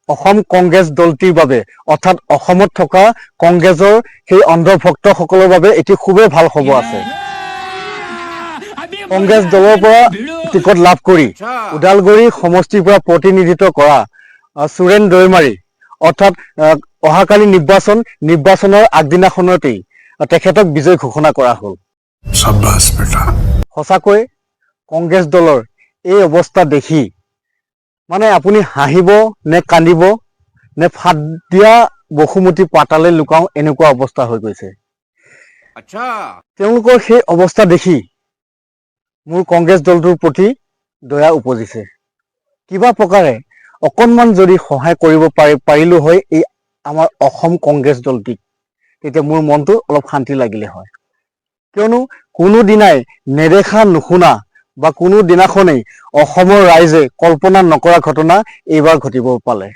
অসম কংগ্ৰেছ দলটিৰ বাবে অৰ্থাৎ অসমত থকা কংগ্ৰেছৰ সেই অন্ধভক্তসকলৰ বাবে এটি খুবেই ভাল খবৰ আছে। কংগ্ৰেছ দলৰ পৰা টিকট লাভ কৰি ওদালগুৰি সমষ্টিৰ পৰা প্ৰতিনিধিত্ব কৰা সুৰেন দৈমাৰী অৰ্থাৎ অহাকালি নিৰ্বাচনৰ আগদিনাখনতেই তেখেতক বিজয় ঘোষণা কৰা হ'ল। সঁচাকৈ কংগ্ৰেছ দলৰ এই অৱস্থা দেখি মানে আপুনি হাঁহিব নে কান্দিব নে ফাট দিয়া বসুমতী পাতালে লুকাও এনেকুৱা অৱস্থা হৈ গৈছে। তেওঁলোকৰ সেই অৱস্থা দেখি মোৰ কংগ্ৰেছ দলটোৰ প্ৰতি দয়া উপজিছে। কিবা প্ৰকাৰে অকণমান যদি সহায় কৰিব পাৰিলো হয় এই আমাৰ অসম কংগ্ৰেছ দলটিক, তেতিয়া মোৰ মনটো অলপ শান্তি লাগিলে হয়। কিয়নো কোনো দিনাই নেদেখা নুশুনা বা কোনো দিনাখনেই অসমৰ ৰাইজে কল্পনা নকৰা ঘটনা এইবাৰ ঘটিব পালে।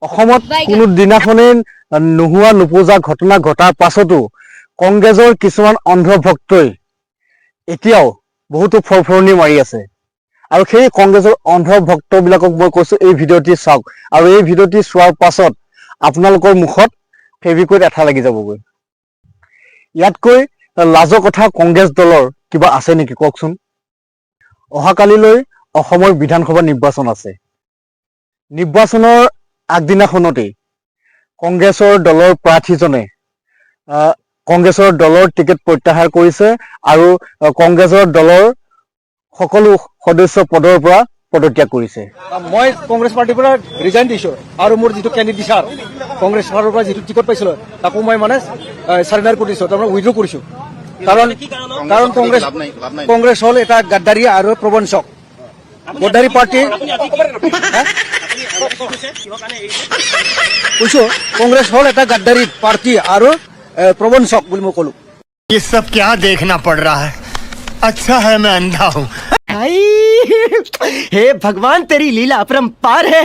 অসমত কোনো দিনাখনেই নোহোৱা নোপোজা ঘটনা ঘটাৰ পাছতো কংগ্ৰেছৰ কিছুমান অন্ধভক্তই এতিয়াও বহুতো ফৰফৰণি মাৰি আছে। আৰু সেই কংগ্ৰেছৰ অন্ধভক্তবিলাকক মই কৈছোঁ এই ভিডিঅ'টি চাওক, আৰু এই ভিডিঅ'টি চোৱাৰ পাছত আপোনালোকৰ মুখত ফেভিকুইক এঠা লাগি যাবগৈ। ইয়াতকৈ লাজৰ কথা কংগ্ৰেছ দলৰ কিবা আছে নেকি কওকচোন? অহাকালিলৈ অসমৰ বিধানসভা নিৰ্বাচন আছে। নিৰ্বাচনৰ আগদিনাখনতেই কংগ্ৰেছৰ দলৰ প্ৰাৰ্থীজনে কংগ্ৰেছৰ দলৰ টিকেট প্ৰত্যাহাৰ কৰিছে আৰু কংগ্ৰেছৰ দলৰ সকলো সদস্য পদৰ পৰা পদত্যাগ কৰিছে। মই কংগ্ৰেছ পাৰ্টিৰ পৰা ৰিজাইন দিছোঁ আৰু মোৰ যিটো কেণ্ডিডেট কংগ্ৰেছ পাৰ্টিৰ পৰা যিটো টিকট পাইছিলোঁ তাকো মই মানে চাৰেণ্ডাৰ কৰিছোঁ, তাৰমানে উইড্ৰ কৰিছোঁ। কাৰণ কংগ্ৰেছ হ'ল এটা গাদ্দাৰী আৰু প্ৰবঞ্চক গদ্দাৰী পাৰ্টি। কৈছোঁ কংগ্ৰেছ হ'ল এটা গাদ্দাৰী পাৰ্টি আৰু प्रबंधक बोल मैं कहूँ। ये सब क्या देखना पड़ रहा है? अच्छा है मैं अंधा हूँ। हे भगवान तेरी लीला अपरंपार है।